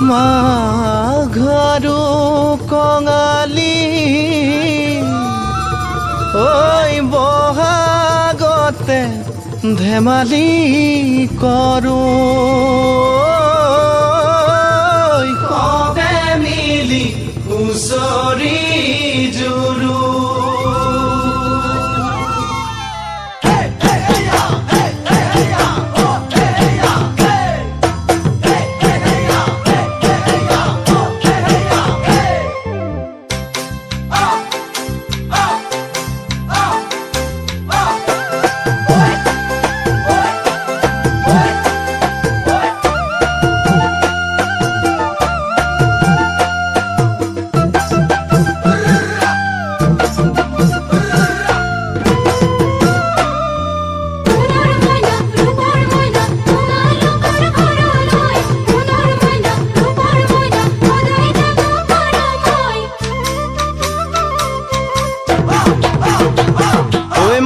মাঘৰো কঙালী ঐ বহাগতে ধেমালি কৰোঁ কবে মিলি হুঁচৰি জুৰু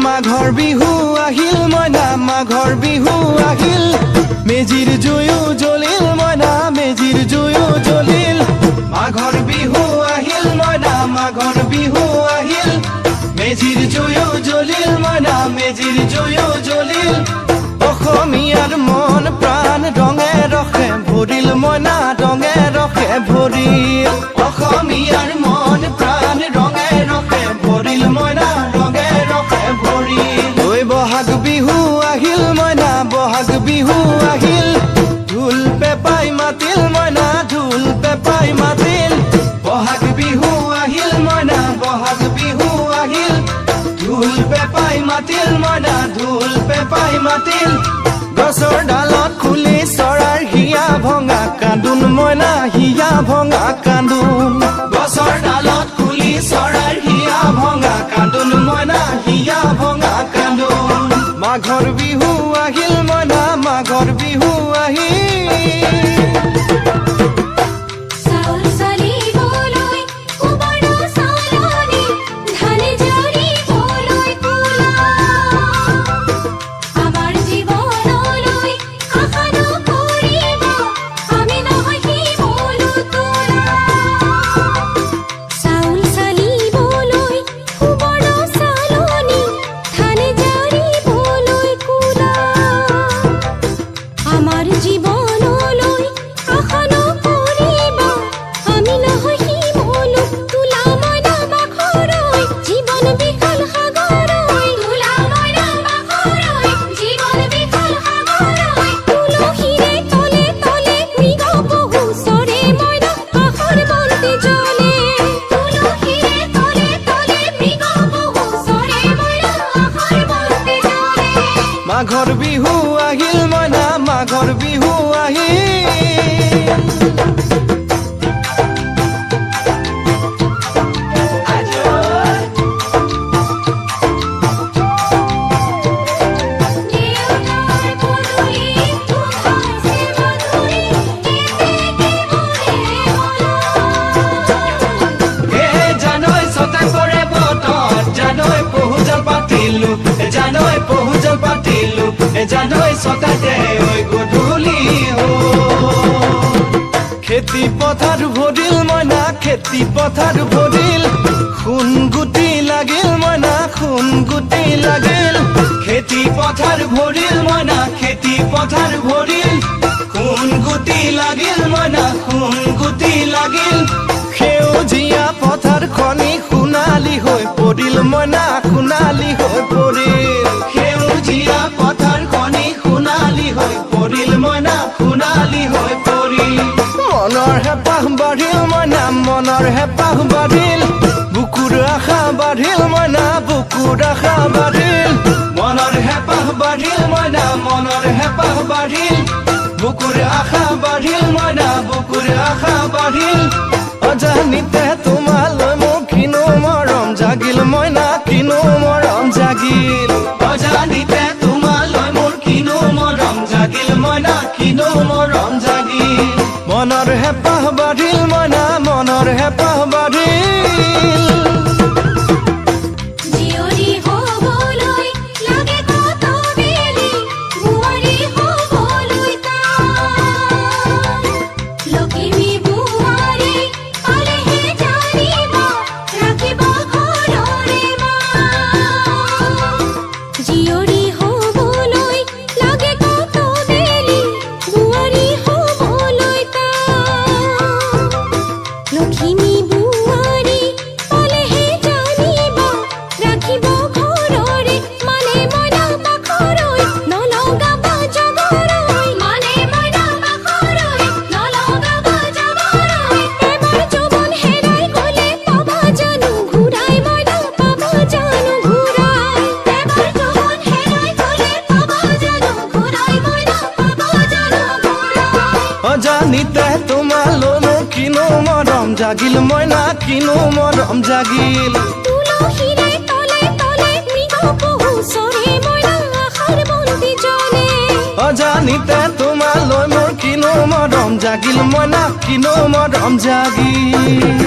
মাঘৰ বিহু আহিল মইনা মাঘৰ বিহু আহিল মেজিৰ জুয়ো জ্বলিল মইনা মেজিৰ জুয়ো জ্বলিল মাঘৰ বিহু আহিল মইনা মাঘৰ বিহু আহিল মেজিৰ জুয়ো জ্বলিল মইনা মেজিৰ জুয়ো জ্বলিল অসমীয়াৰ মন প্ৰাণ ৰঙে ৰসে ভৰিল মইনা ৰঙে ৰসে ভৰিল অসমীয়াৰ মন প্ৰাণ ৰঙে ৰসে ভৰিল মইনা ৰঙে ৰসে ভৰিল ঐ বহাগ বিহু আহিল মইনা বহাগ বিহু আহিল ঢোল পেপাই মাতিল মইনা ঢোল পেপাই মাতিল বহাগ বিহু আহিল মইনা বহাগ বিহু আহিল ঢোল পেপাই মাতিল মইনা ঢোল পেপাই মাতিল গছৰ ডালত খুলি চৰাৰ হিয়া ভঙা কান্দোন মইনা হিয়া ভঙা কান্দোন গছৰ ডালত খুলি চৰাৰ হিয়া ভঙা কান্দোন মইনা হিয়া ভঙা কান্দোন মাঘৰ বিহু আহিল মইনা মাঘৰ বিহু আহিল মাঘৰ বিহু আহিল মইনা মাঘৰ বিহু আহিল জানৈ ছটাতে ঐ গধূলি খেতি পথাৰ ভৰিল মইনা খেতি পথাৰ ভৰিল খুন গুটি লাগিল মইনা খুন গুটি লাগিল খেতি পথাৰ ভৰিল মইনা খেতি পথাৰ ভৰিল খুন গুটি লাগিল মইনা খুন গুটি লাগিল সেউজীয়া পথাৰ খনি সোণালী হৈ পৰিল মইনা সোণালী হৈ পৰিল সেউজীয়া পথাৰ খনি সোণালী হৈ পৰিল মইনা সোণালী হৈ পৰিল মনৰ হেঁপাহ বাঢ়িল মইনা মনৰ হেঁপাহ বাঢ়িল বুকুৰ আশা বাঢ়িল মইনা বুকুৰ আশা বাঢ়িল মনৰ হেঁপাহ বাঢ়িল মইনা মনৰ হেঁপাহ বাঢ়িল বুকুৰ আশা বাঢ়িল মইনা বুকুৰ আশা বাঢ়িল অজানিতে তোমালৈ মোৰ কিনো মৰম জাগিল মইনা কিনো মৰম জাগিল অজানিতে তোমালৈ মোৰ কিনো মৰম জাগিল মইনা কিনো মৰম জাগিল মনৰ হেঁপাহ বাঢ়িল মইনা মনৰ হেঁপাহ বাঢ়িল Look at me. অজানিতে তোমালৈ মোৰ কিনো মৰম জাগিল মইনা কিনো মৰম জাগিল তুলসীৰে তলে তলে মৃগ পহু চৰে মইনা আশাৰ বন্তি জ্বলে অজানিতে তোমালৈ মোৰ কিনো মৰম জাগিল মইনা কিনো মৰম জাগিল